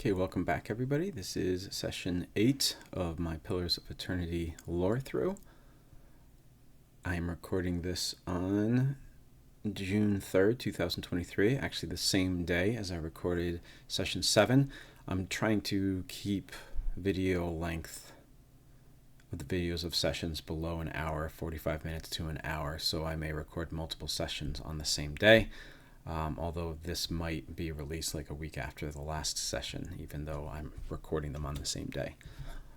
Okay, welcome back everybody. This is session 8 of my Pillars of Eternity Lorethrough. I am recording this on June 3rd, 2023, actually the same day as I recorded session 7. I'm trying to keep video length of the videos of sessions below an hour, 45 minutes to an hour, so I may record multiple sessions on the same day. Although this might be released like a week after the last session, even though I'm recording them on the same day.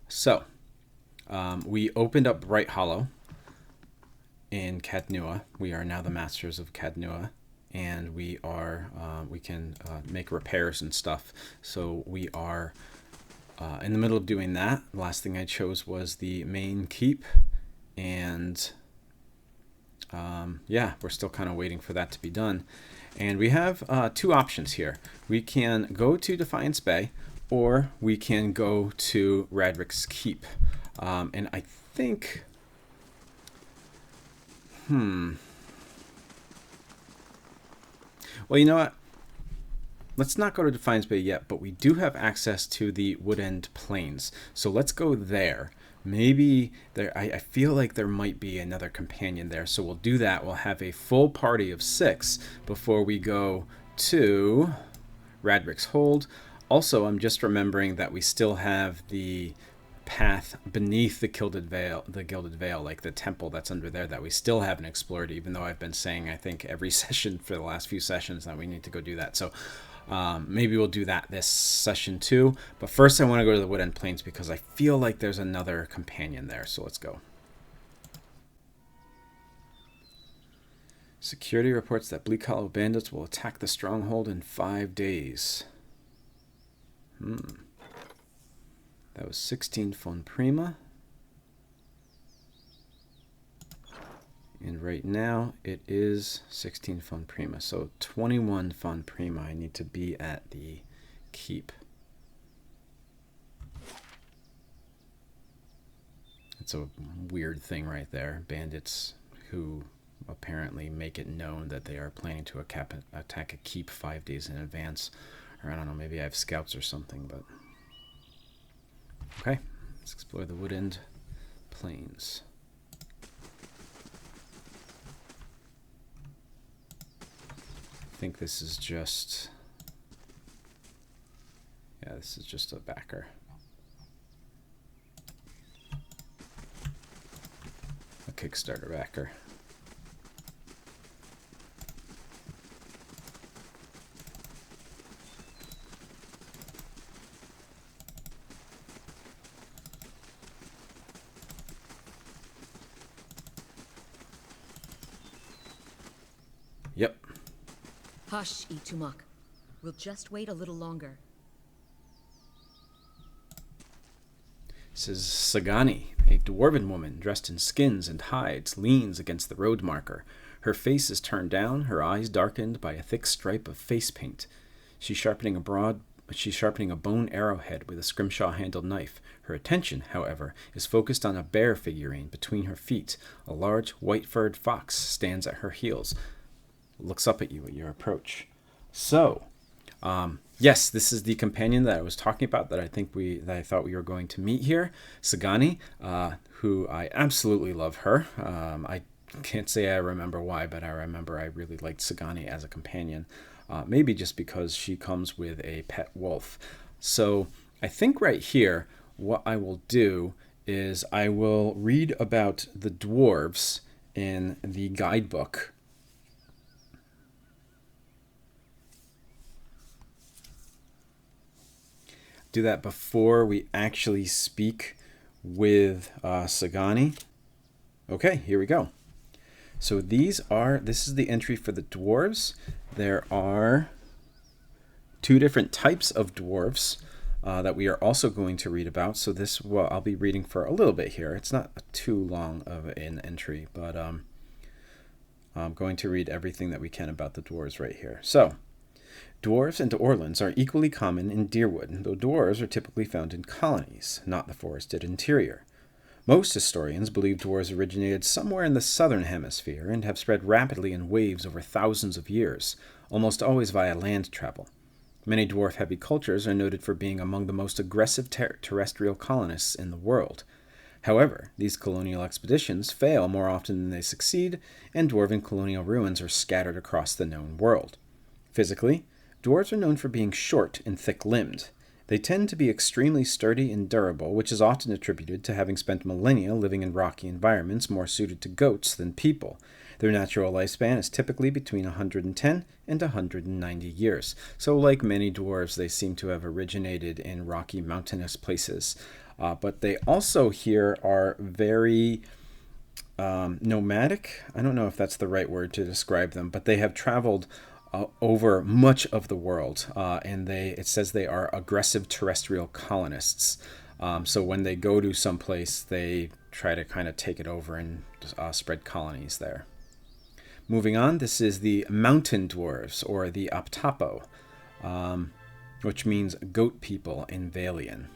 So, we opened up Bright Hollow in Cadnua. We are now the masters of Cadnua, and we can make repairs and stuff. So we are in the middle of doing that. The last thing I chose was the main keep, and we're still kind of waiting for that to be done. And we have two options here. We can go to Defiance Bay, or we can go to Radrick's Keep. And I think... Well, you know what? Let's not go to Defiance Bay yet, but we do have access to the Woodend Plains. So let's go there. Maybe there. I feel like there might be another companion there, so we'll do that. We'll have a full party of 6 before we go to Radrick's Hold. Also, I'm just remembering that we still have the path beneath the Gilded Veil, like the temple that's under there, that we still haven't explored, even though I've been saying, I think, every session for the last few sessions that we need to go do that. So maybe we'll do that this session too. But first I want to go to the Woodend Plains because I feel like there's another companion there. So let's go. Security reports that Bleak Hollow bandits will attack the stronghold in 5 days. That was 16 Fun Prima. And right now it is 16 Fun Prima. So 21 Fun Prima. I need to be at the keep. It's a weird thing right there. Bandits who apparently make it known that they are planning to attack a keep 5 days in advance. Or I don't know, maybe I have scouts or something, but... Okay, let's explore the Woodend Plains. I think this is just... Yeah, this is just a backer. A Kickstarter backer. Yep. Hush, Itumak. We'll just wait a little longer. This is Sagani, a dwarven woman dressed in skins and hides, leans against the road marker. Her face is turned down, her eyes darkened by a thick stripe of face paint. She's sharpening a bone arrowhead with a scrimshaw-handled knife. Her attention, however, is focused on a bear figurine between her feet. A large, white-furred fox stands at her heels, looks up at you at your approach. So, yes, this is the companion that I was talking about that I thought we were going to meet here, Sagani, who I absolutely love her. I can't say I remember why, but I remember I really liked Sagani as a companion, maybe just because she comes with a pet wolf. So I think right here, what I will do is I will read about the dwarves in the guidebook. Do that before we actually speak with Sagani. Okay, here we go. So this is the entry for the dwarves. There are 2 different types of dwarves that we are also going to read about. So I'll be reading for a little bit here. It's not too long of an entry, but I'm going to read everything that we can about the dwarves right here. So, dwarves and orlins are equally common in Deerwood, though dwarves are typically found in colonies, not the forested interior. Most historians believe dwarves originated somewhere in the southern hemisphere and have spread rapidly in waves over thousands of years, almost always via land travel. Many dwarf-heavy cultures are noted for being among the most aggressive terrestrial colonists in the world. However, these colonial expeditions fail more often than they succeed, and dwarven colonial ruins are scattered across the known world. Physically, dwarves are known for being short and thick-limbed. They tend to be extremely sturdy and durable, which is often attributed to having spent millennia living in rocky environments more suited to goats than people. Their natural lifespan is typically between 110 and 190 years. So like many dwarves, they seem to have originated in rocky mountainous places. But they also here are very nomadic. I don't know if that's the right word to describe them, but they have traveled over much of the world, and it says they are aggressive terrestrial colonists. So when they go to some place, they try to kind of take it over and spread colonies there. Moving on, this is the mountain dwarves, or the Aptapo, which means goat people in Valian.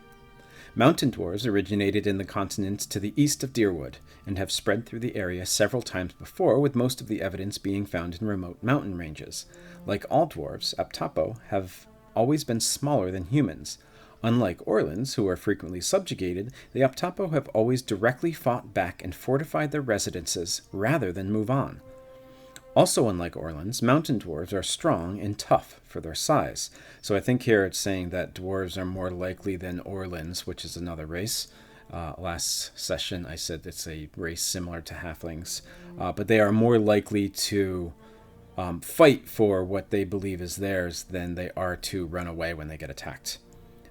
Mountain dwarves originated in the continent to the east of Deerwood and have spread through the area several times before, with most of the evidence being found in remote mountain ranges. Like all dwarves, Aptapo have always been smaller than humans. Unlike Orlans, who are frequently subjugated, the Aptapo have always directly fought back and fortified their residences rather than move on. Also, unlike Orlans, mountain dwarves are strong and tough for their size. So I think here it's saying that dwarves are more likely than Orlans, which is another race. Last session I said it's a race similar to halflings, but they are more likely to fight for what they believe is theirs than they are to run away when they get attacked.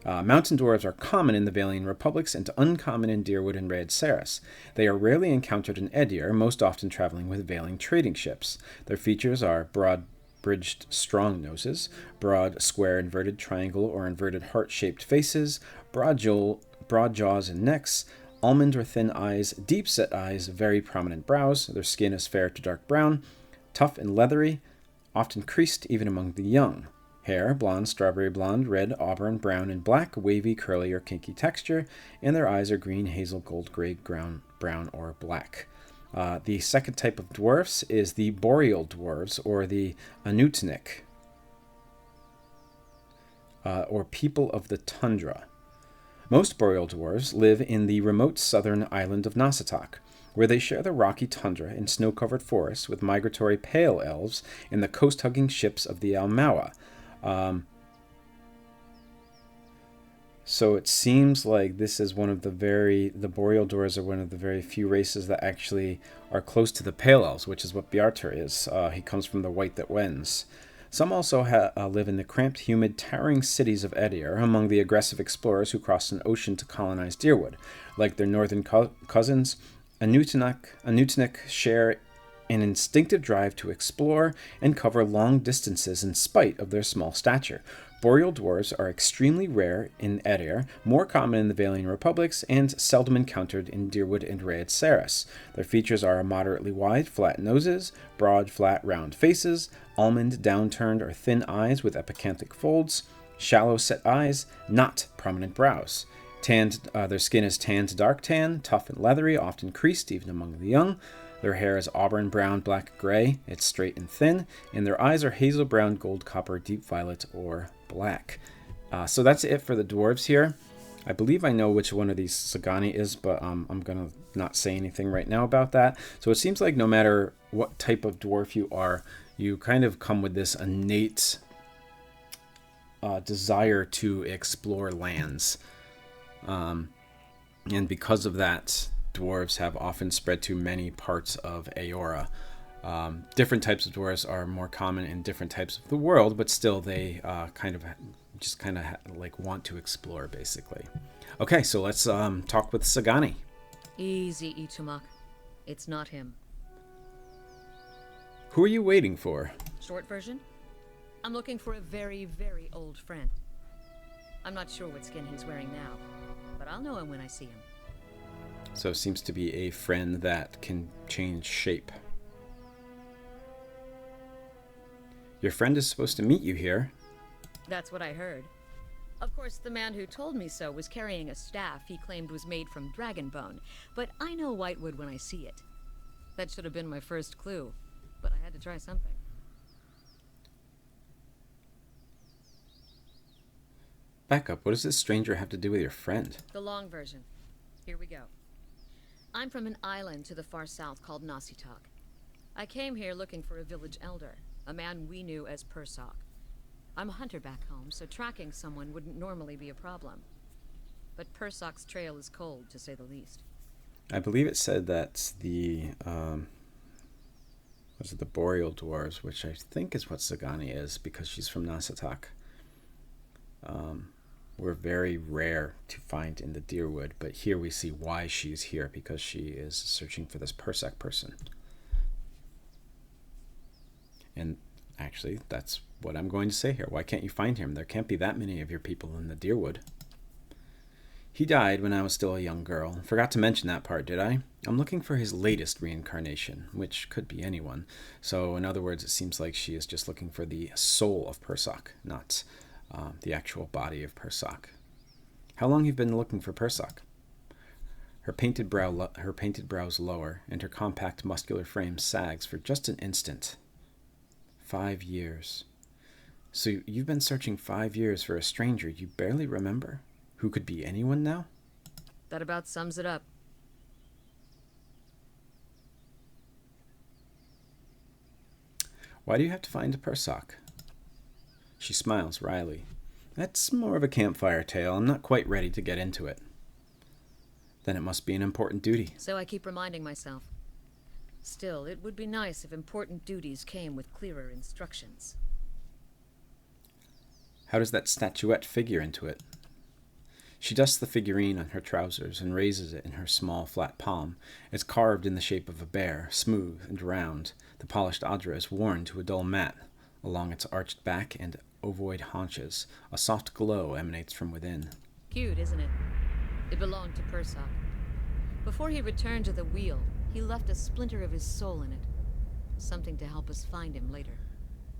Mountain dwarves are common in the Valian republics and uncommon in Deerwood and Raed Saris. They are rarely encountered in Edir, most often traveling with Valian trading ships. Their features are broad-bridged strong noses, broad, square, inverted triangle or inverted heart-shaped faces, broad jaws and necks, almond or thin eyes, deep-set eyes, very prominent brows. Their skin is fair to dark brown, tough and leathery, often creased even among the young. Hair, blonde, strawberry blonde, red, auburn, brown, and black, wavy, curly, or kinky texture, and their eyes are green, hazel, gold, gray, brown, or black. The second type of dwarfs is the boreal dwarves, or the Anutnik, or people of the tundra. Most boreal dwarves live in the remote southern island of Nasatak, where they share the rocky tundra and snow-covered forests with migratory pale elves and the coast-hugging ships of the Almawa. So it seems like this is one of the boreal dwarves are one of the very few races that actually are close to the pale elves, which is what Bjartur is. He comes from the white that wends. Some also live in the cramped, humid, towering cities of Edir, among the aggressive explorers who crossed an ocean to colonize Deerwood. Like their northern cousins, Anutnik share an instinctive drive to explore and cover long distances in spite of their small stature. Boreal dwarves are extremely rare in Edir, more common in the Valian republics, and seldom encountered in Deerwood and Raed Saris. Their features are moderately wide, flat noses, broad, flat, round faces, almond, downturned, or thin eyes with epicanthic folds, shallow set eyes, not prominent brows. Their skin is tan to dark tan, tough and leathery, often creased even among the young. Their hair is auburn, brown, black, gray. It's straight and thin. And their eyes are hazel brown, gold, copper, deep violet, or black. So that's it for the dwarves here. I believe I know which one of these Sagani is, but I'm going to not say anything right now about that. So it seems like no matter what type of dwarf you are, you kind of come with this innate desire to explore lands. And because of that, dwarves have often spread to many parts of Eora. Different types of dwarves are more common in different types of the world, but still they kind of want to explore, basically. Okay, so let's talk with Sagani. Easy, Itumak. It's not him. Who are you waiting for? Short version? I'm looking for a very, very old friend. I'm not sure what skin he's wearing now, but I'll know him when I see him. So it seems to be a friend that can change shape. Your friend is supposed to meet you here. That's what I heard. Of course, the man who told me so was carrying a staff he claimed was made from dragon bone, but I know Whitewood when I see it. That should have been my first clue, but I had to try something. Back up. What does this stranger have to do with your friend? The long version. Here we go. I'm from an island to the far south called Nasitak. I came here looking for a village elder, a man we knew as Persok. I'm a hunter back home, so tracking someone wouldn't normally be a problem. But Persok's trail is cold, to say the least. I believe it said that the was it the Boreal Dwarves, which I think is what Sagani is, because she's from Nasitak. Were very rare to find in the Deerwood, but here we see why she's here, because she is searching for this Persok person. And actually, that's what I'm going to say here. Why can't you find him? There can't be that many of your people in the Deerwood. He died when I was still a young girl. Forgot to mention that part, did I? I'm looking for his latest reincarnation, which could be anyone. So, in other words, it seems like she is just looking for the soul of Persok, not the actual body of Persok. How long have you been looking for Persok? Her painted brows lower, and her compact muscular frame sags for just an instant. 5 years. So you've been searching 5 years for a stranger you barely remember? Who could be anyone now? That about sums it up. Why do you have to find a Persok? She smiles wryly. That's more of a campfire tale. I'm not quite ready to get into it. Then it must be an important duty. So I keep reminding myself. Still, it would be nice if important duties came with clearer instructions. How does that statuette figure into it? She dusts the figurine on her trousers and raises it in her small, flat palm. It's carved in the shape of a bear, smooth and round. The polished adra is worn to a dull mat along its arched back and ovoid haunches. A soft glow emanates from within. Cute, isn't it? It belonged to Persok. Before he returned to the wheel, he left a splinter of his soul in it. Something to help us find him later.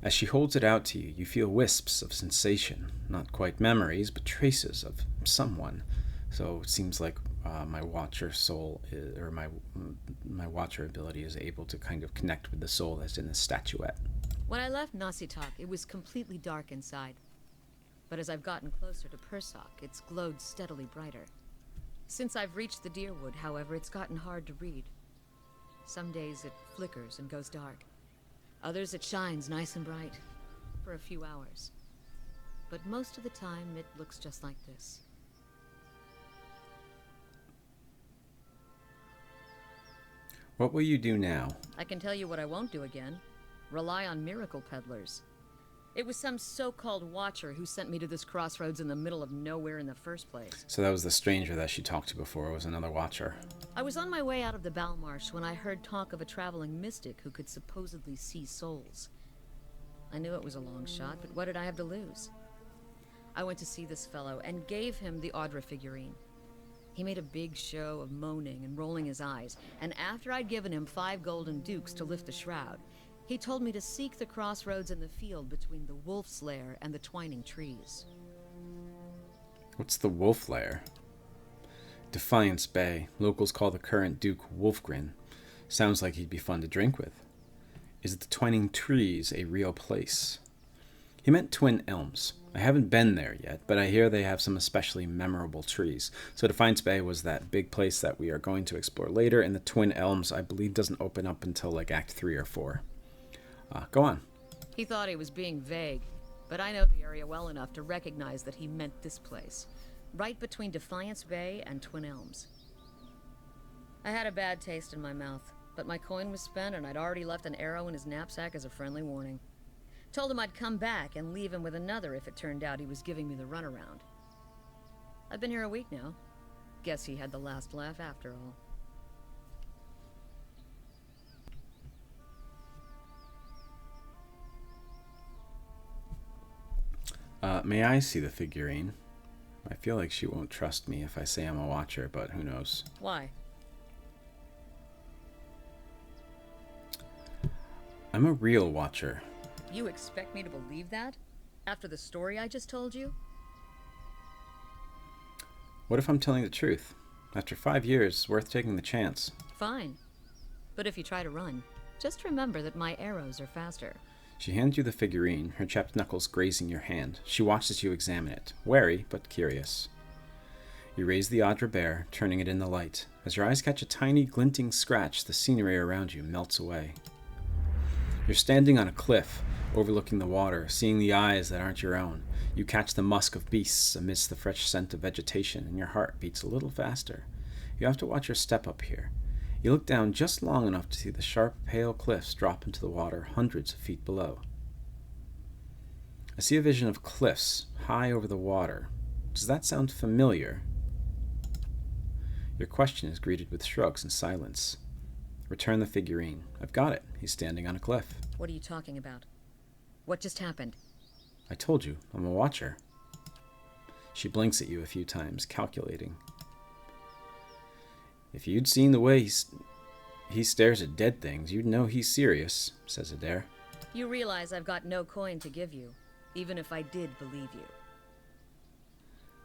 As she holds it out to you, you feel wisps of sensation. Not quite memories, but traces of someone. So it seems like my Watcher soul, or my Watcher ability is able to kind of connect with the soul that's in the statuette. When I left Nasitak, it was completely dark inside. But as I've gotten closer to Persok, it's glowed steadily brighter. Since I've reached the Deerwood, however, it's gotten hard to read. Some days it flickers and goes dark. Others it shines nice and bright, for a few hours. But most of the time it looks just like this. What will you do now? I can tell you what I won't do again. Rely on miracle peddlers. It was some so-called Watcher who sent me to this crossroads in the middle of nowhere in the first place. So that was the stranger that she talked to before, was another Watcher. I was on my way out of the Balmarsh when I heard talk of a traveling mystic who could supposedly see souls. I knew it was a long shot, but what did I have to lose? I went to see this fellow and gave him the Audra figurine. He made a big show of moaning and rolling his eyes, and after I'd given him 5 golden dukes to lift the shroud, he told me to seek the crossroads in the field between the Wolf's Lair and the twining trees. What's the Wolf Lair? Defiance Bay. Locals call the current Duke Wolfgren. Sounds like he'd be fun to drink with. Is the twining trees a real place? He meant Twin Elms. I haven't been there yet, but I hear they have some especially memorable trees. So Defiance Bay was that big place that we are going to explore later, and the Twin Elms, I believe, doesn't open up until like Act 3 or 4. Go on. He thought he was being vague, but I know the area well enough to recognize that he meant this place, right between Defiance Bay and Twin Elms. I had a bad taste in my mouth, but my coin was spent and I'd already left an arrow in his knapsack as a friendly warning. Told him I'd come back and leave him with another if it turned out he was giving me the runaround. I've been here a week now. Guess he had the last laugh after all. May I see the figurine? I feel like she won't trust me if I say I'm a Watcher, but who knows. Why? I'm a real Watcher. You expect me to believe that? After the story I just told you? What if I'm telling the truth? After 5 years, it's worth taking the chance. Fine. But if you try to run, just remember that my arrows are faster. She hands you the figurine, her chapped knuckles grazing your hand. She watches you examine it, wary but curious. You raise the Adra bear, turning it in the light. As your eyes catch a tiny, glinting scratch, the scenery around you melts away. You're standing on a cliff, overlooking the water, seeing the eyes that aren't your own. You catch the musk of beasts amidst the fresh scent of vegetation, and your heart beats a little faster. You have to watch your step up here. You look down just long enough to see the sharp, pale cliffs drop into the water hundreds of feet below. I see a vision of cliffs high over the water. Does that sound familiar? Your question is greeted with shrugs and silence. Return the figurine. I've got it. He's standing on a cliff. What are you talking about? What just happened? I told you, I'm a watcher. She blinks at you a few times, calculating. If you'd seen the way he stares at dead things, you'd know he's serious, says Adair. You realize I've got no coin to give you, even if I did believe you.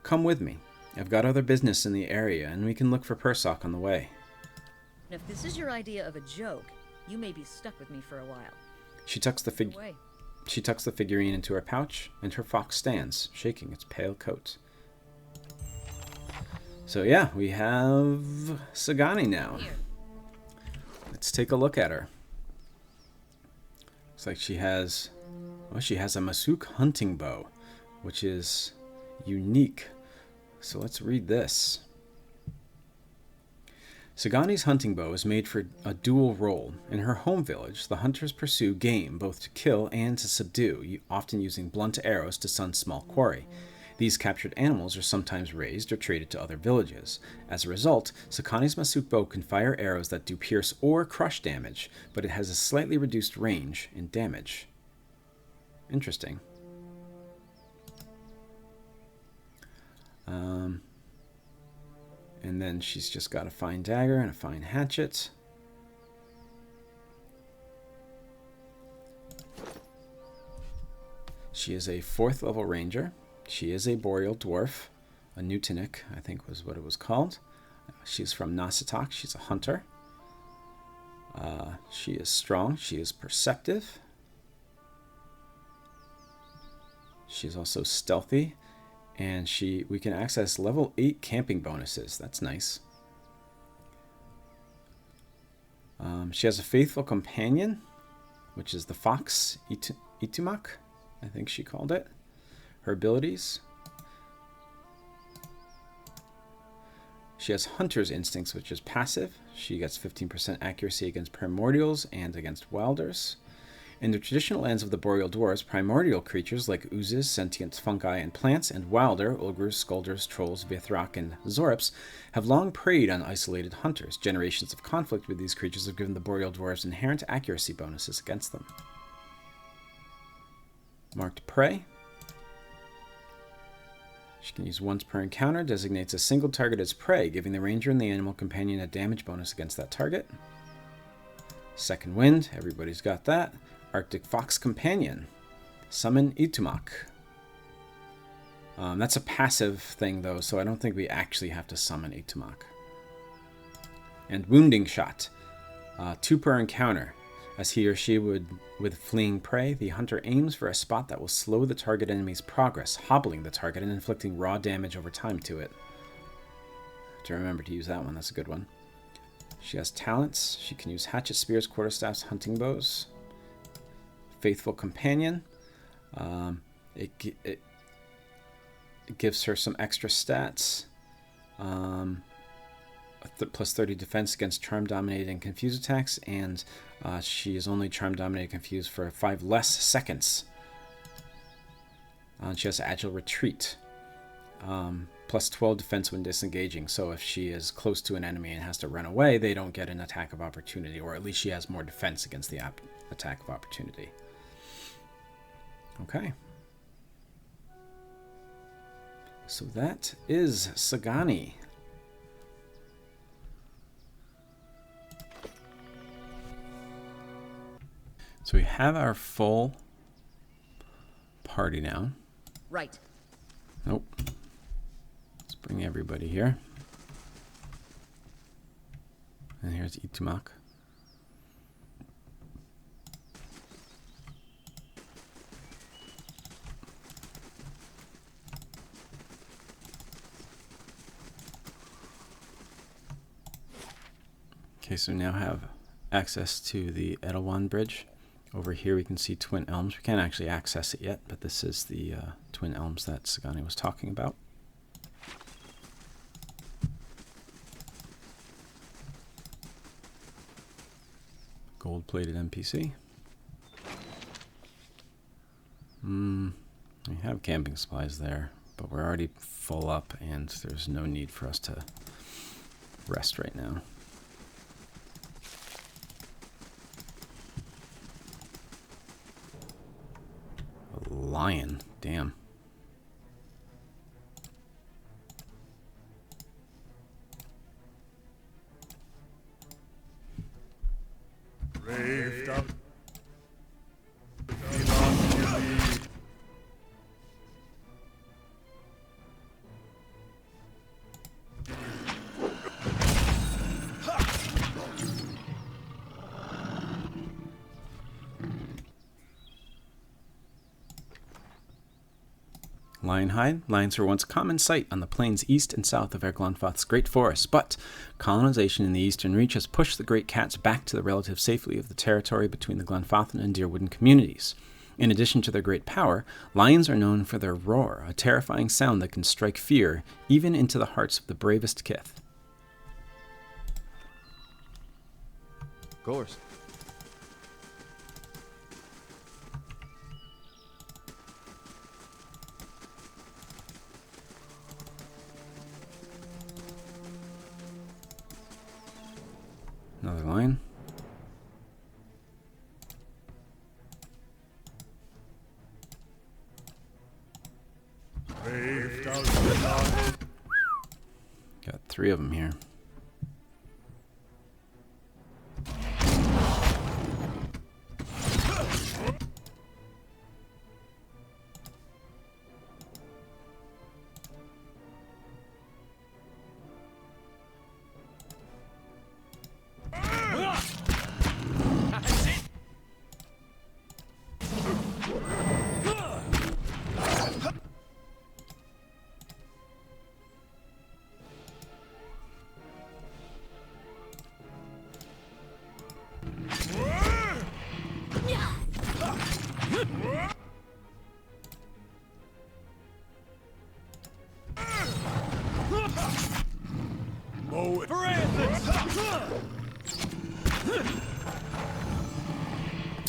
Come with me. I've got other business in the area, and we can look for Persock on the way. And if this is your idea of a joke, you may be stuck with me for a while. She tucks the figurine into her pouch, and her fox stands, shaking its pale coat. So yeah, we have Sagani now. Here. Let's take a look at her. Looks like she has a Masuk hunting bow, which is unique. So let's read this. Sagani's hunting bow is made for a dual role. In her home village, the hunters pursue game both to kill and to subdue, often using blunt arrows to stun small quarry. These captured animals are sometimes raised or traded to other villages. As a result, Sakani's Masuk bow can fire arrows that do pierce or crush damage, but it has a slightly reduced range in damage. Interesting. And then she's just got a fine dagger and a fine hatchet. She is a 4th level ranger. She is a boreal dwarf. A Newtonic, I think was what it was called. She's from Nasatak. She's a hunter. She is strong. She is perceptive. She's also stealthy. And we can access level 8 camping bonuses. That's nice. She has a faithful companion, which is the fox Itumak, I think she called it. Her abilities. She has hunter's instincts, which is passive. She gets 15% accuracy against primordials and against wilders. In the traditional lands of the Boreal Dwarves, primordial creatures like oozes, sentient fungi, and plants, and wilder, ogres, skulders, trolls, Vithrak, and Zorops, have long preyed on isolated hunters. Generations of conflict with these creatures have given the Boreal Dwarves inherent accuracy bonuses against them. Marked Prey. She can use once per encounter, designates a single target as prey, giving the ranger and the animal companion a damage bonus against that target. Second Wind, everybody's got that. Arctic Fox Companion. Summon Itumak. That's a passive thing, though, so I don't think we actually have to summon Itumak. And Wounding Shot. 2 per encounter. As he or she would with fleeing prey, the hunter aims for a spot that will slow the target enemy's progress, hobbling the target and inflicting raw damage over time to it. To remember to use that one, that's a good one. She has talents. She can use hatchet, spears, quarterstaffs, hunting bows. Faithful companion. It gives her some extra stats. Plus 30 defense against charm, dominate, and confuse attacks, and she is only charm, dominate, and confuse for 5 less seconds. She has agile retreat. Plus 12 defense when disengaging, so if she is close to an enemy and has to run away, they don't get an attack of opportunity, or at least she has more defense against the attack of opportunity. Okay. So that is Sagani. So we have our full party now. Right. Nope. Let's bring everybody here. And here's Itumak. Okay, so we now have access to the Edelwan Bridge. Over here we can see Twin Elms. We can't actually access it yet, but this is the Twin Elms that Sagani was talking about. Gold-plated NPC. We have camping supplies there, but we're already full up and there's no need for us to rest right now. A lion, damn. Raved up. Lionhide. Lions were once a common sight on the plains east and south of Erglonfoth's Great Forest, but colonization in the eastern reach has pushed the great cats back to the relative safety of the territory between the Glenfothan and Deerwooden communities. In addition to their great power, lions are known for their roar, a terrifying sound that can strike fear even into the hearts of the bravest kith. Of course. Another lion. Raved out. Got 3 of them here.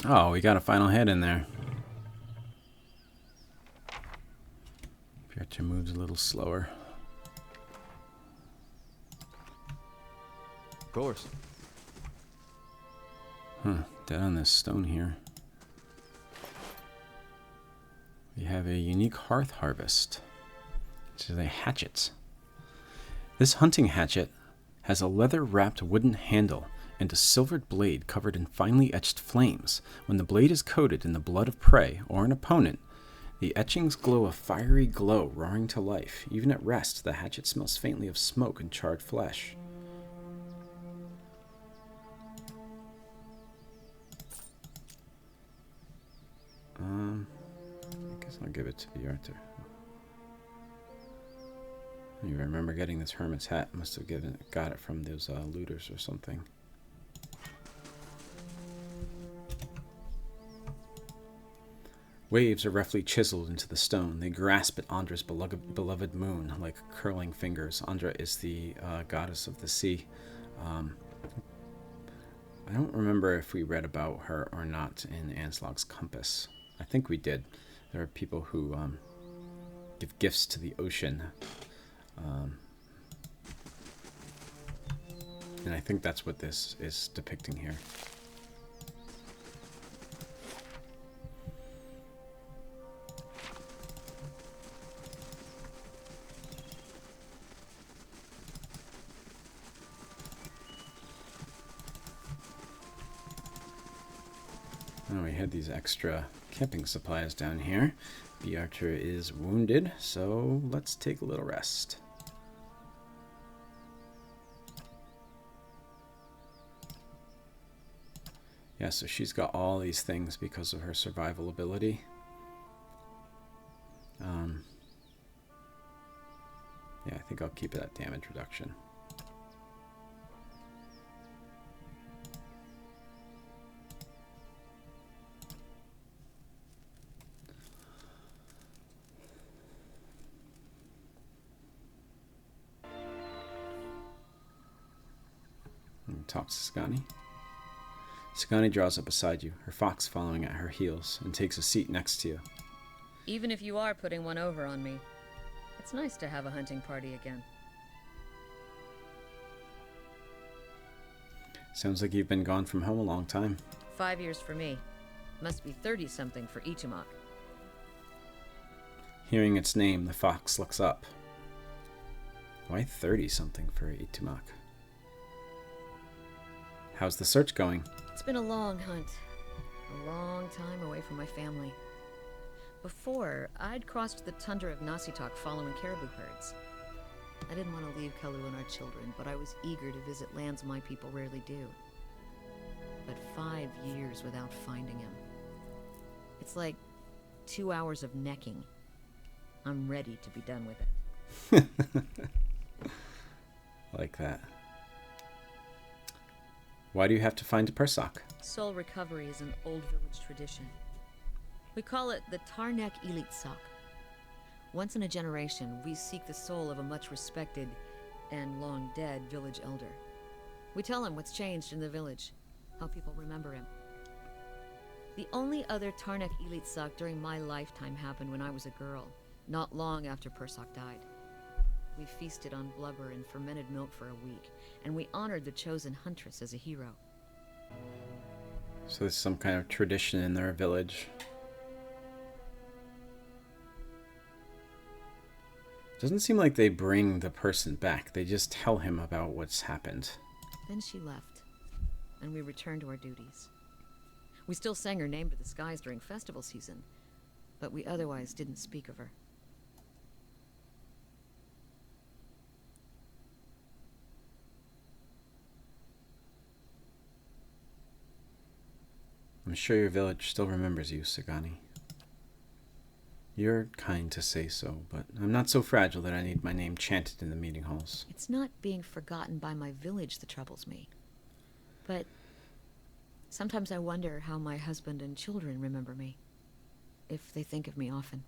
Oh, we got a final hit in there. Piotr moves a little slower. Of course. Dead on this stone here. We have a unique hearth harvest, which is a hatchet. This hunting hatchet has a leather-wrapped wooden handle and a silvered blade covered in finely etched flames. When the blade is coated in the blood of prey or an opponent, the etchings glow a fiery glow, roaring to life. Even at rest, the hatchet smells faintly of smoke and charred flesh. I guess I'll give it to Piotr. You remember getting this hermit's hat? Must have got it from those looters or something. Waves are roughly chiseled into the stone. They grasp at Andra's beloved moon like curling fingers. Andra is the goddess of the sea. I don't remember if we read about her or not in Anslog's Compass. I think we did. There are people who give gifts to the ocean. And I think that's what this is depicting here. And we had these extra camping supplies down here. Piotr is wounded, so let's take a little rest. Yeah, so she's got all these things because of her survival ability. Yeah, I think I'll keep it at damage reduction. talk to Sagani. Sagani draws up beside you, her fox following at her heels, and takes a seat next to you. Even if you are putting one over on me, it's nice to have a hunting party again. Sounds like you've been gone from home a long time. 5 years for me. Must be 30-something for Ichimak. Hearing its name, the fox looks up. Why 30-something for Itumak? How's the search going? It's been a long hunt. A long time away from my family. Before, I'd crossed the tundra of Nasitak following caribou herds. I didn't want to leave Kalu and our children, but I was eager to visit lands my people rarely do. But 5 years without finding him. It's like 2 hours of necking. I'm ready to be done with it. Like that. Why do you have to find a Persak? Soul recovery is an old village tradition. We call it the Tarnek Ilitsak. Once in a generation, we seek the soul of a much respected and long dead village elder. We tell him what's changed in the village, how people remember him. The only other Tarnek Ilitsak during my lifetime happened when I was a girl, not long after Persak died. We feasted on blubber and fermented milk for a week, and we honored the chosen huntress as a hero. So there's some kind of tradition in their village. Doesn't seem like they bring the person back. They just tell him about what's happened. Then she left, and we returned to our duties. We still sang her name to the skies during festival season, but we otherwise didn't speak of her. I'm sure your village still remembers you, Sagani. You're kind to say so, but I'm not so fragile that I need my name chanted in the meeting halls. It's not being forgotten by my village that troubles me. But sometimes I wonder how my husband and children remember me, if they think of me often.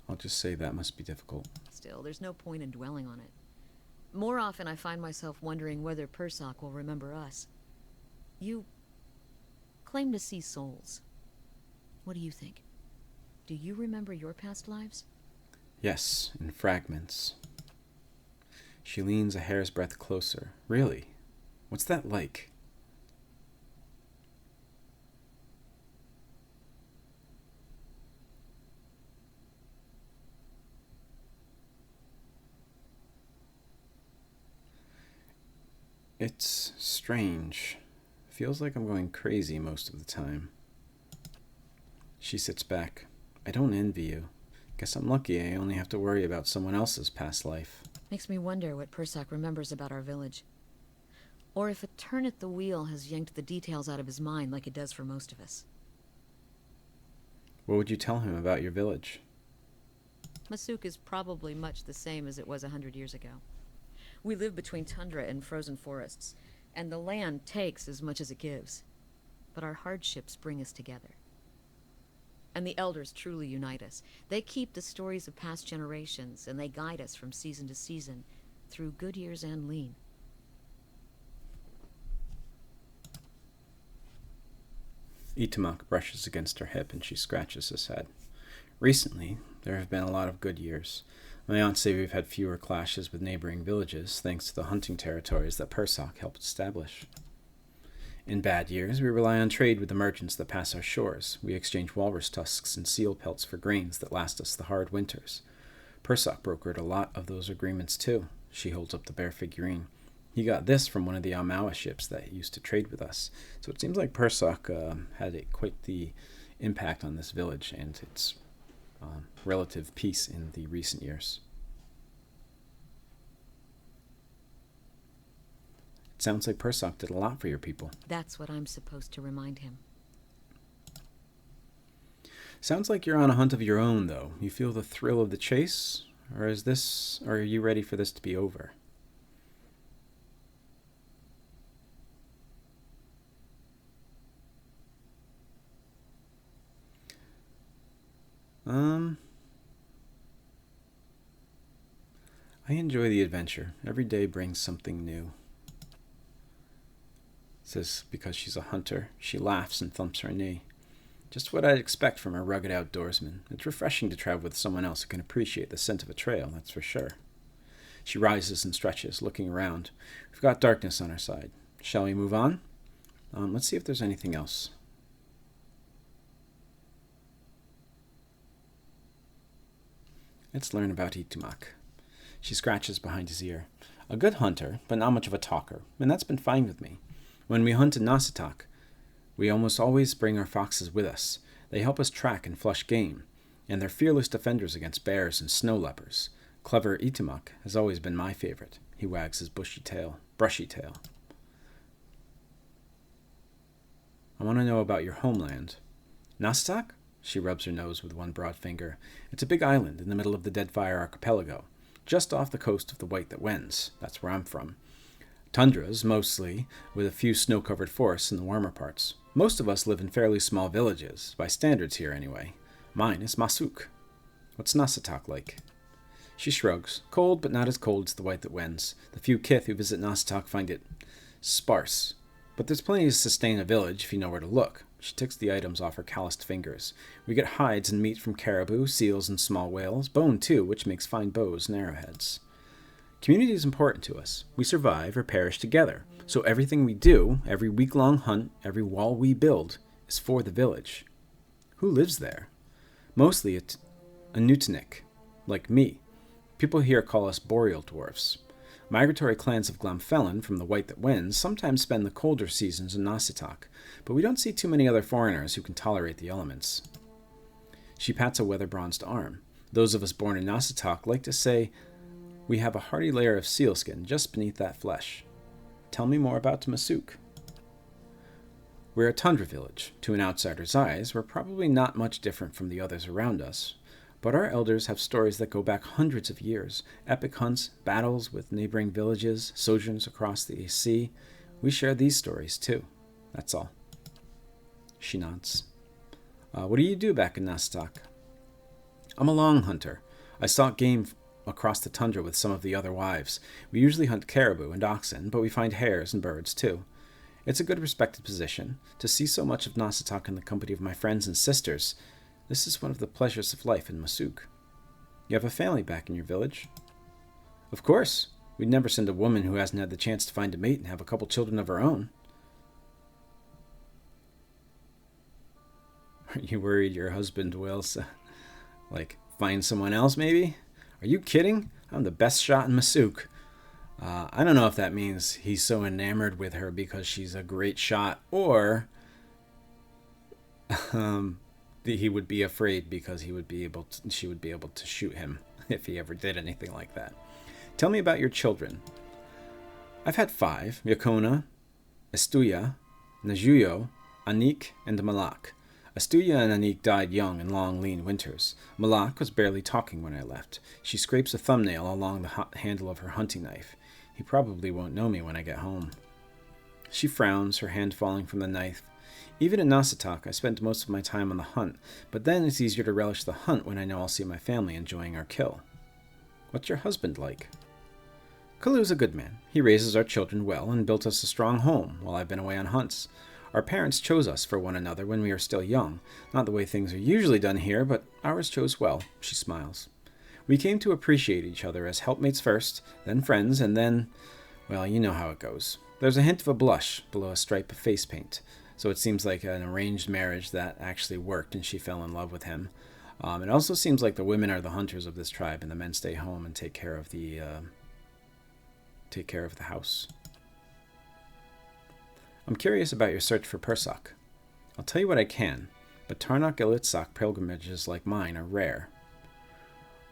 I'll just say that must be difficult. Still, there's no point in dwelling on it. More often I find myself wondering whether Persak will remember us. You claim to see souls. What do you think? Do you remember your past lives? Yes, in fragments. She leans a hair's breadth closer. Really? What's that like? It's strange. Feels like I'm going crazy most of the time. She sits back. I don't envy you. Guess I'm lucky I only have to worry about someone else's past life. Makes me wonder what Persak remembers about our village. Or if a turn at the wheel has yanked the details out of his mind like it does for most of us. What would you tell him about your village? Masuk is probably much the same as it was 100 years ago. We live between tundra and frozen forests, and the land takes as much as it gives. But our hardships bring us together. And the elders truly unite us. They keep the stories of past generations, and they guide us from season to season, through good years and lean. Itumak brushes against her hip and she scratches his head. Recently, there have been a lot of good years. My aunt say we've had fewer clashes with neighboring villages, thanks to the hunting territories that Persak helped establish. In bad years, we rely on trade with the merchants that pass our shores. We exchange walrus tusks and seal pelts for grains that last us the hard winters. Persak brokered a lot of those agreements too. She holds up the bear figurine. He got this from one of the Almawa ships that used to trade with us. So it seems like Persak had quite the impact on this village and its relative peace in the recent years. It sounds like Persak did a lot for your people. That's what I'm supposed to remind him. Sounds like you're on a hunt of your own, though. You feel the thrill of the chase, or are you ready for this to be over? I enjoy the adventure. Every day brings something new. Says because she's a hunter. She laughs and thumps her knee. Just what I'd expect from a rugged outdoorsman. It's refreshing to travel with someone else who can appreciate the scent of a trail, that's for sure. She rises and stretches, looking around. We've got darkness on our side. Shall we move on? Let's see if there's anything else. Let's learn about Itumak. She scratches behind his ear. A good hunter, but not much of a talker, and that's been fine with me. When we hunt in Nasatak, we almost always bring our foxes with us. They help us track and flush game, and they're fearless defenders against bears and snow leopards. Clever Itumak has always been my favorite. He wags his brushy tail. I want to know about your homeland. Nasatak? She rubs her nose with one broad finger. It's a big island in the middle of the Deadfire Archipelago, just off the coast of the White That Wends. That's where I'm from. Tundras, mostly, with a few snow-covered forests in the warmer parts. Most of us live in fairly small villages, by standards here anyway. Mine is Masuk. What's Nasatak like? She shrugs. Cold, but not as cold as the White That Wends. The few kith who visit Nasatak find it sparse. But there's plenty to sustain a village if you know where to look. She ticks the items off her calloused fingers. We get hides and meat from caribou, seals, and small whales. Bone, too, which makes fine bows and arrowheads. Community is important to us. We survive or perish together. So everything we do, every week-long hunt, every wall we build, is for the village. Who lives there? Mostly a Newtonik, like me. People here call us boreal dwarfs. Migratory clans of Glamfellan from the White That Wends sometimes spend the colder seasons in Nasatak, but we don't see too many other foreigners who can tolerate the elements. She pats a weather-bronzed arm. Those of us born in Nasatak like to say we have a hardy layer of sealskin just beneath that flesh. Tell me more about Masuk. We're a tundra village. To an outsider's eyes, we're probably not much different from the others around us. But our elders have stories that go back hundreds of years. Epic hunts, battles with neighboring villages, sojourns across the sea. We share these stories, too. That's all. She nods. What do you do back in Nasatak? I'm a long hunter. I stalk game across the tundra with some of the other wives. We usually hunt caribou and oxen, but we find hares and birds, too. It's a good respected position. To see so much of Nasatak in the company of my friends and sisters, this is one of the pleasures of life in Masuk. You have a family back in your village? Of course. We'd never send a woman who hasn't had the chance to find a mate and have a couple children of her own. Are you worried your husband will, find someone else, maybe? Are you kidding? I'm the best shot in Masuk. I don't know if that means he's so enamored with her because she's a great shot, or he would be afraid because she would be able to shoot him if he ever did anything like that. Tell me about your children. I've had 5, Yakona, Estuya, Najuyo, Anik, and Malak. Estuya and Anik died young in long, lean winters. Malak was barely talking when I left. She scrapes a thumbnail along the handle of her hunting knife. He probably won't know me when I get home. She frowns, her hand falling from the knife. Even in Nasatak, I spent most of my time on the hunt, but then it's easier to relish the hunt when I know I'll see my family enjoying our kill. What's your husband like? Kalu's a good man. He raises our children well and built us a strong home while I've been away on hunts. Our parents chose us for one another when we were still young. Not the way things are usually done here, but ours chose well. She smiles. We came to appreciate each other as helpmates first, then friends, and then, well, you know how it goes. There's a hint of a blush below a stripe of face paint, so it seems like an arranged marriage that actually worked and she fell in love with him. It also seems like the women are the hunters of this tribe and the men stay home and take care of the house. I'm curious about your search for Persak. I'll tell you what I can, but Tarnak Ilitsak pilgrimages like mine are rare.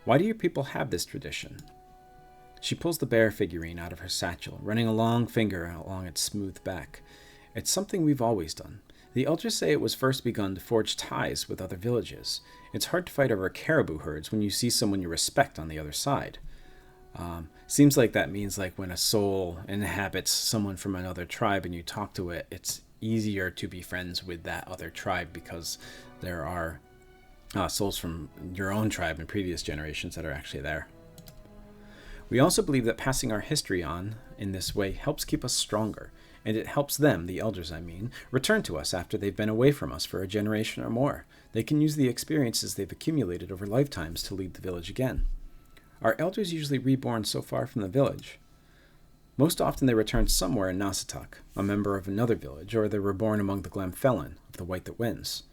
Why do your people have this tradition? She pulls the bear figurine out of her satchel, running a long finger along its smooth back. It's something we've always done. The elders say it was first begun to forge ties with other villages. It's hard to fight over caribou herds when you see someone you respect on the other side. Seems like that means like when a soul inhabits someone from another tribe and you talk to it, it's easier to be friends with that other tribe because there are souls from your own tribe in previous generations that are actually there. We also believe that passing our history on in this way helps keep us stronger, and it helps them, the elders I mean, return to us after they've been away from us for a generation or more. They can use the experiences they've accumulated over lifetimes to lead the village again. Are elders usually reborn so far from the village? Most often they return somewhere in Nasatak, a member of another village, or they're reborn among the Glamfelin of the White That Wins.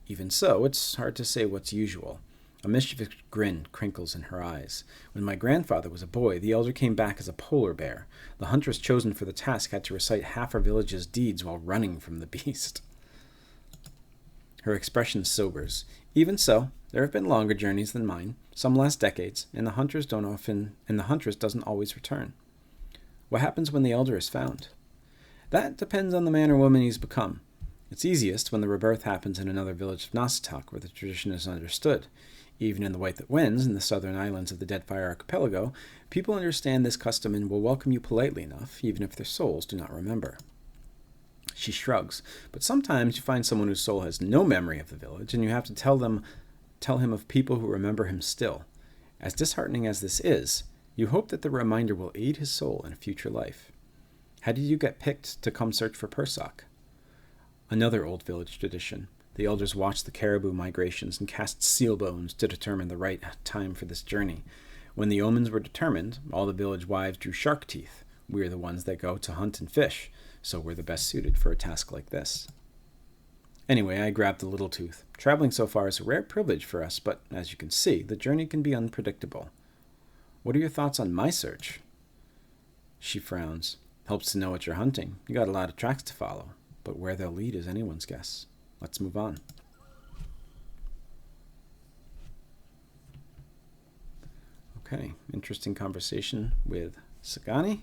Even so, it's hard to say what's usual. A mischievous grin crinkles in her eyes. When my grandfather was a boy, the elder came back as a polar bear. The huntress chosen for the task had to recite half our village's deeds while running from the beast. Her expression sobers. Even so, there have been longer journeys than mine, some last decades, and the huntress doesn't always return. What happens when the elder is found? That depends on the man or woman he's become. It's easiest when the rebirth happens in another village of Nasatak, where the tradition is understood. Even in the White That Wins, in the southern islands of the Deadfire Archipelago, people understand this custom and will welcome you politely enough, even if their souls do not remember. She shrugs, but sometimes you find someone whose soul has no memory of the village, and you have to tell him of people who remember him still. As disheartening as this is, you hope that the reminder will aid his soul in a future life. How did you get picked to come search for Persak? Another old village tradition. The elders watched the caribou migrations and cast seal bones to determine the right time for this journey. When the omens were determined, all the village wives drew shark teeth. We're the ones that go to hunt and fish, so we're the best suited for a task like this. Anyway, I grabbed the little tooth. Traveling so far is a rare privilege for us, but as you can see, the journey can be unpredictable. What are your thoughts on my search? She frowns. Helps to know what you're hunting. You got a lot of tracks to follow, but where they'll lead is anyone's guess. Let's move on. Okay, interesting conversation with Sagani.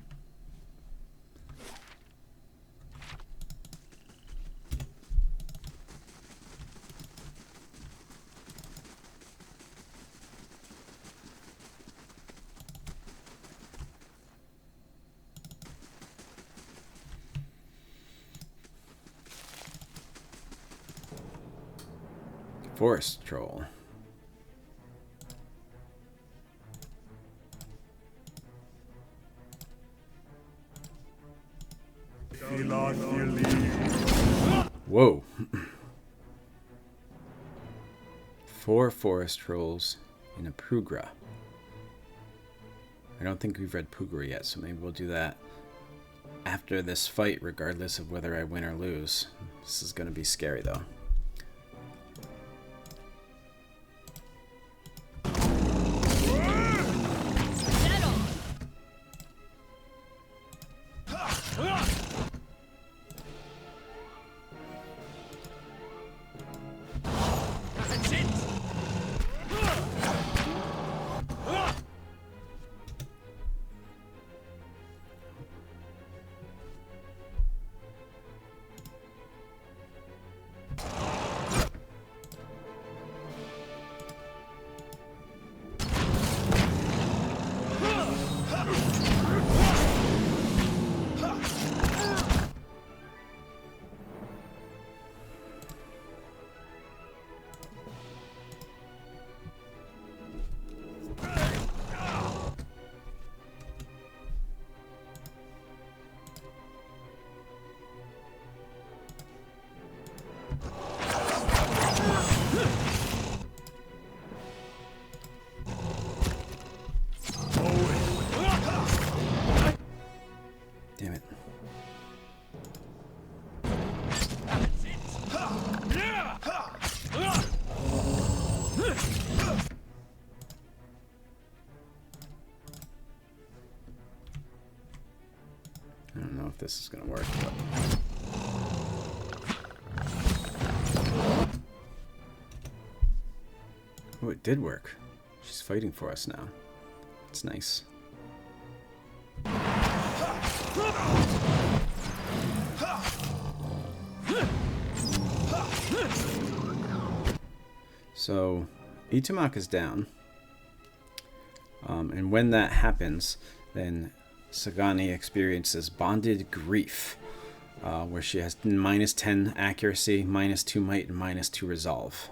Forest troll. Whoa. 4 forest trolls in a Pugra. I don't think we've read Pugra yet, so maybe we'll do that after this fight, regardless of whether I win or lose. This is going to be scary, though. Damn it. I don't know if this is going to work, but... Oh, it did work. She's fighting for us now. It's nice. So, Itumak is down. And when that happens, then Sagani experiences bonded grief, where she has minus 10 accuracy, minus 2 might, and minus 2 resolve.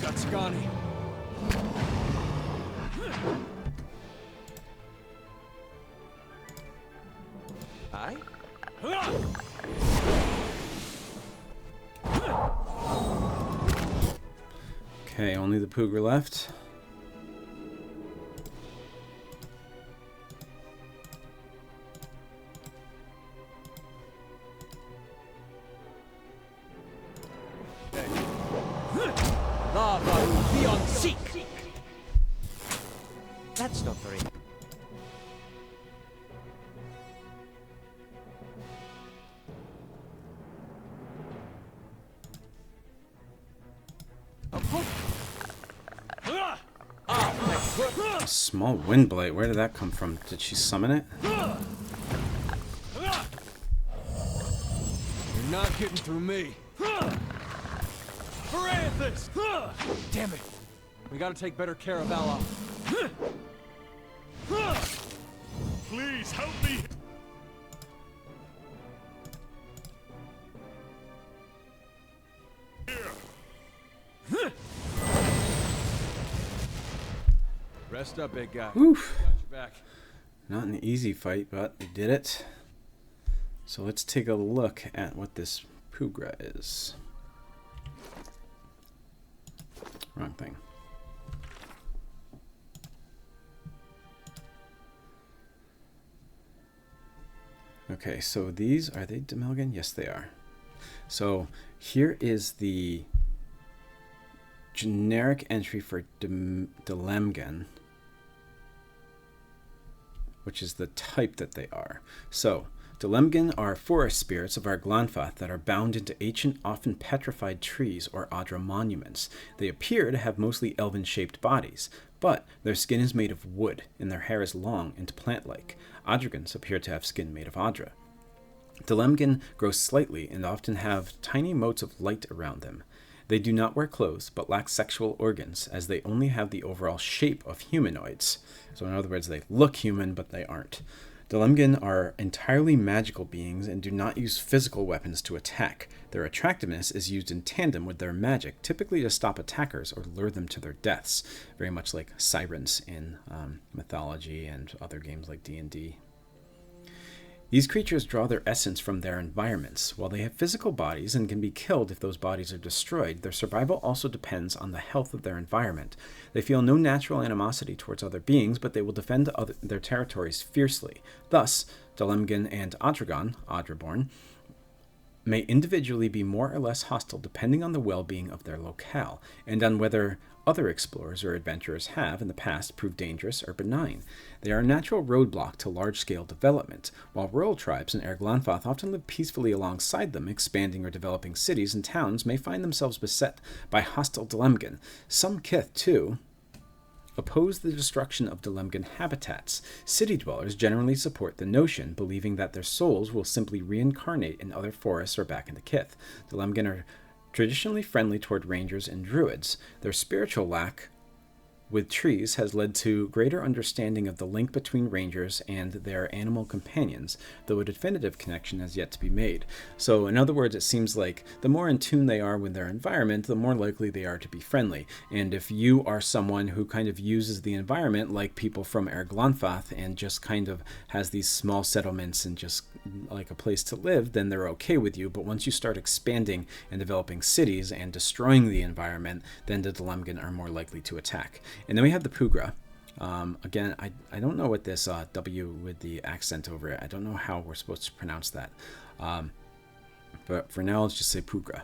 Got Sagani. Aye? Okay, only the Poogra left. That's not very... A small wind blight. Where did that come from? Did she summon it? You're not getting through me. Varanthus! Damn it! We gotta take better care of Alof. Please help me! Here. Rest up, big guy. Oof. Got your back. Not an easy fight, but we did it. So let's take a look at what this Poogra is. Wrong thing. Okay, so these, are they Demelgan? Yes, they are. So here is the generic entry for Delemgan, which is the type that they are. So Delemgan are forest spirits of our Glanfath that are bound into ancient, often petrified trees or Adra monuments. They appear to have mostly elven-shaped bodies, but their skin is made of wood, and their hair is long and plant-like. Adragans appear to have skin made of Adra. Delemgan grow slightly and often have tiny motes of light around them. They do not wear clothes, but lack sexual organs, as they only have the overall shape of humanoids. So in other words, they look human, but they aren't. Delemgan are entirely magical beings and do not use physical weapons to attack. Their attractiveness is used in tandem with their magic, typically to stop attackers or lure them to their deaths, very much like sirens in mythology and other games like D&D. These creatures draw their essence from their environments. While they have physical bodies and can be killed if those bodies are destroyed, their survival also depends on the health of their environment. They feel no natural animosity towards other beings, but they will defend their territories fiercely. Thus, Delemgan and Adragon, Adraborn, may individually be more or less hostile depending on the well-being of their locale, and on whether other explorers or adventurers have, in the past, proved dangerous or benign. They are a natural roadblock to large-scale development, while rural tribes in Erglanfath often live peacefully alongside them. Expanding or developing cities and towns may find themselves beset by hostile Delemgan. Some Kith, too, oppose the destruction of Delemgan habitats. City dwellers generally support the notion, believing that their souls will simply reincarnate in other forests or back into Kith. Delemgan are traditionally friendly toward rangers and druids. Their spiritual lack with trees has led to greater understanding of the link between rangers and their animal companions, though a definitive connection has yet to be made. So, in other words, it seems like the more in tune they are with their environment, the more likely they are to be friendly. And if you are someone who kind of uses the environment like people from Erglanfath and just kind of has these small settlements and just like a place to live, then they're okay with you. But once you start expanding and developing cities and destroying the environment, then the Delemgan are more likely to attack. And then we have the Poogra. Again, I don't know what this W with the accent over it. I don't know how we're supposed to pronounce that. But for now, let's just say Poogra.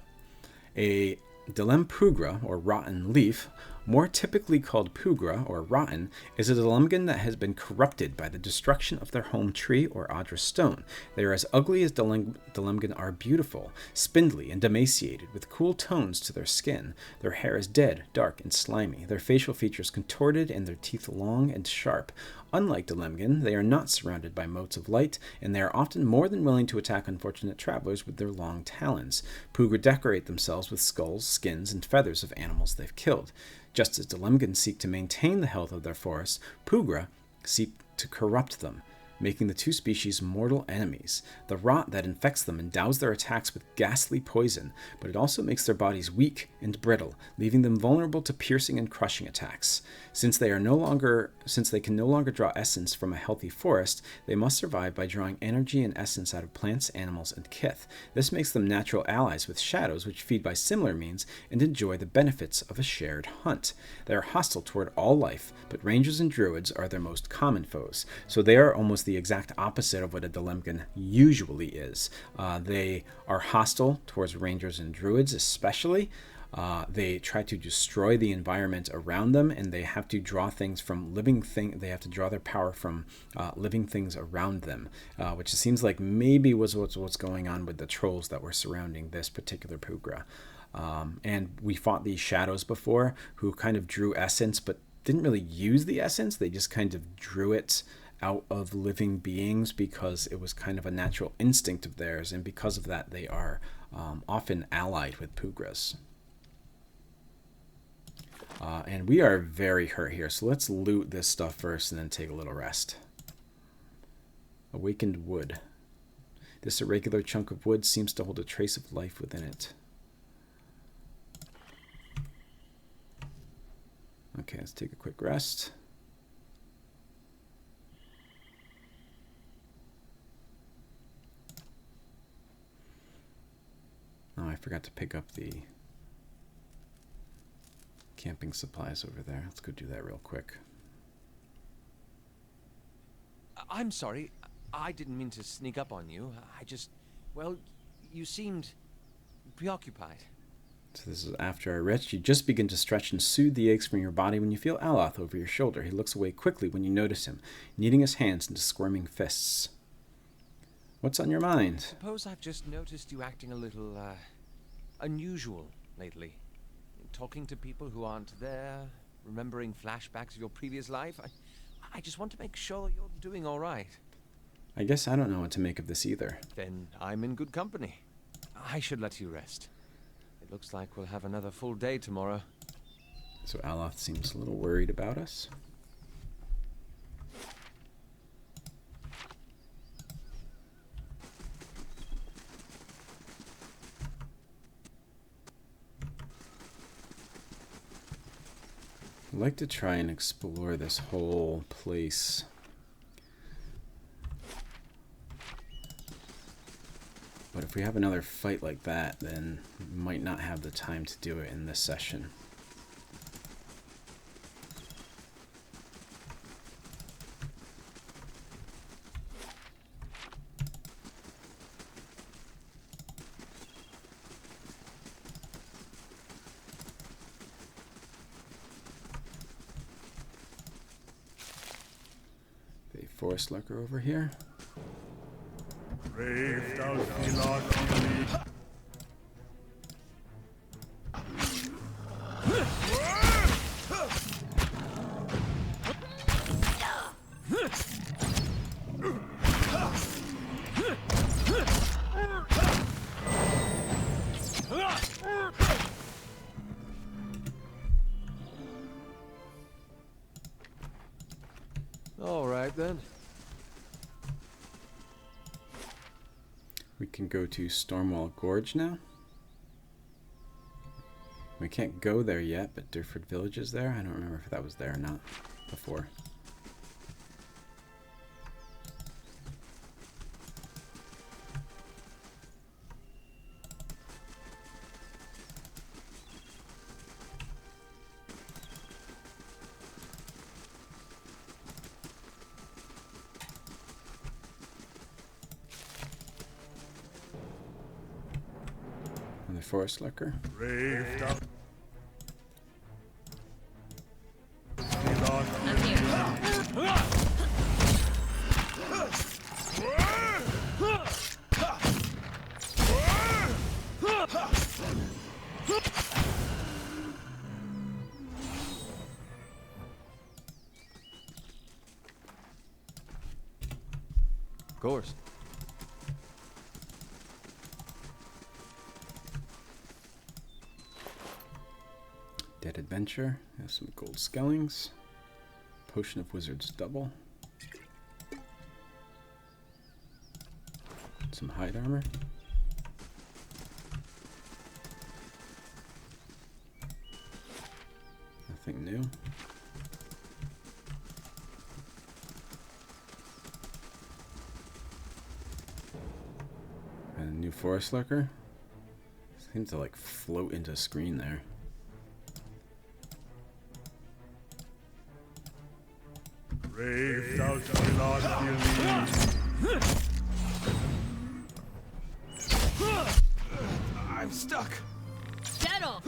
A Delem Poogra, or rotten leaf, more typically called Poogra, or rotten, is a Delemgan that has been corrupted by the destruction of their home tree or Adra stone. They are as ugly as Delemgan are beautiful, spindly and emaciated, with cool tones to their skin. Their hair is dead, dark, and slimy, their facial features contorted, and their teeth long and sharp. Unlike Delemgan, they are not surrounded by motes of light, and they are often more than willing to attack unfortunate travelers with their long talons. Poogra decorate themselves with skulls, skins, and feathers of animals they've killed. Just as Delemgan seek to maintain the health of their forests, Poogra seek to corrupt them. making the two species mortal enemies. The rot that infects them endows their attacks with ghastly poison, but it also makes their bodies weak and brittle, leaving them vulnerable to piercing and crushing attacks. Since they can no longer draw essence from a healthy forest, they must survive by drawing energy and essence out of plants, animals, and kith. This makes them natural allies with shadows, which feed by similar means and enjoy the benefits of a shared hunt. They are hostile toward all life, but rangers and druids are their most common foes. So they are almost the exact opposite of what a Dalemgan usually is. They are hostile towards rangers and druids especially. They try to destroy the environment around them, and they have to draw things from living things. They have to draw their power from living things around them, which seems like maybe was what's going on with the trolls that were surrounding this particular Pugra. And we fought these shadows before, who kind of drew essence, but didn't really use the essence. They just kind of drew it out of living beings because it was kind of a natural instinct of theirs, and because of that, they are often allied with Pugras. And we are very hurt here, so let's loot this stuff first and then take a little rest. Awakened wood. This irregular chunk of wood seems to hold a trace of life within it. Okay, let's take a quick rest. Oh, I forgot to pick up the camping supplies over there. Let's go do that real quick. I'm sorry. I didn't mean to sneak up on you. Well, you seemed preoccupied. So this is after our rest. You just begin to stretch and soothe the aches from your body when you feel Aloth over your shoulder. He looks away quickly when you notice him, kneading his hands into squirming fists. What's on your mind? Suppose I've just noticed you acting a little, unusual lately. Talking to people who aren't there, remembering flashbacks of your previous life. I just want to make sure you're doing all right. I guess I don't know what to make of this either. Then I'm in good company. I should let you rest. It looks like we'll have another full day tomorrow. So Aloth seems a little worried about us. I'd like to try and explore this whole place. But if we have another fight like that, then we might not have the time to do it in this session. The forest lurker over here. Brave thou Pillars. All right, then. We can go to Stormwall Gorge now. We can't go there yet, but Durford Village is there. I don't remember if that was there or not before. And the forest lurker. Brave thou I'm here. Of course. Dead Adventure. Have some gold skellings. Potion of Wizard's Double. Some hide armor. Nothing new. And a new forest lurker. Seems to like float into screen there. Brave thou shalt not kill me. I'm stuck. Settle!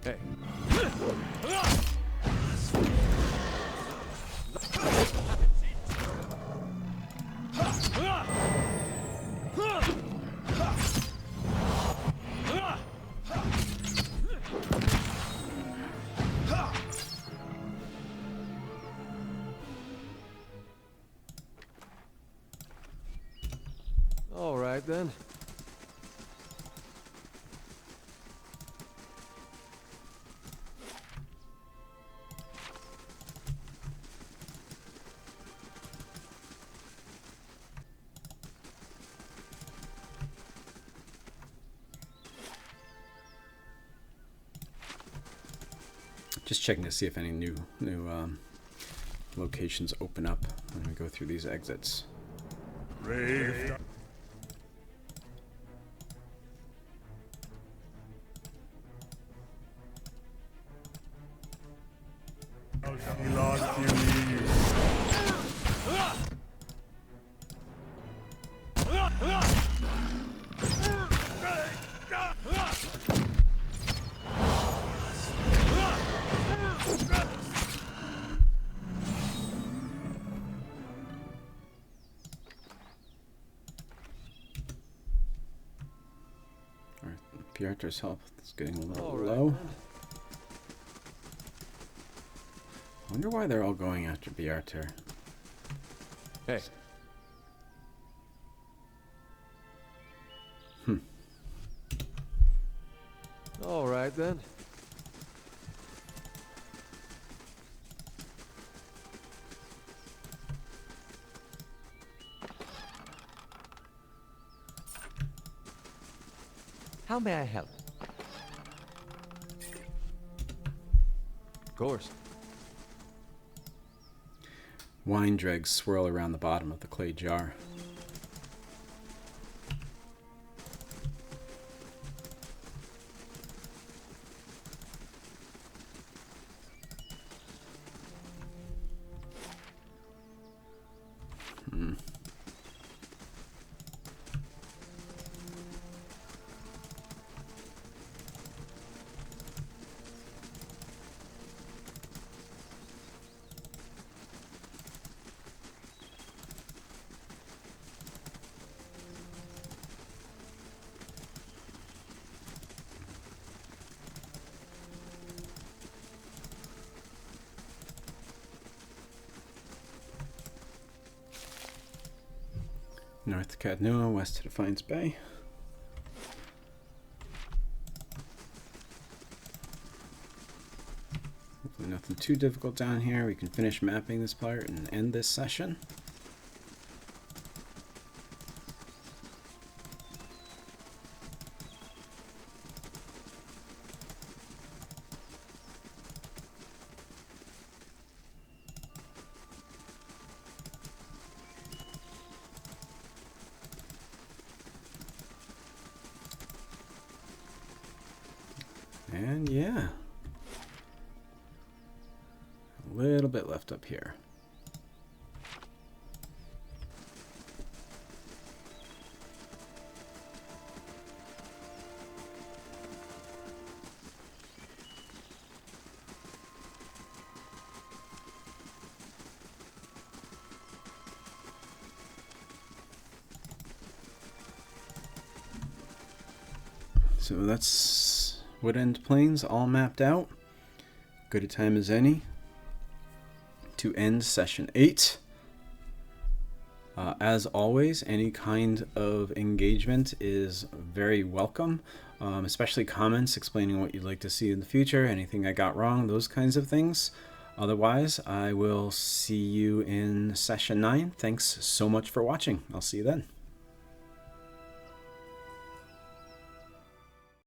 Hey. All right then. Just checking to see if any new locations open up when we go through these exits. Brave thou shalt not kill me. Alright, Pietro's health is getting a little All right, low. then. Wonder why they're all going after Bjartur. Hey. All right then. How may I help? Of course. Wine dregs swirl around the bottom of the clay jar. North to Cadnua, west to Defiance Bay. Hopefully nothing too difficult down here. We can finish mapping this part and end this session. And yeah, a little bit left up here. So that's Woodend Plains all mapped out. Good a time as any to end session 8. As always, any kind of engagement is very welcome, especially comments explaining what you'd like to see in the future, anything I got wrong, those kinds of things. Otherwise, I will see you in session 9. Thanks so much for watching. I'll see you then.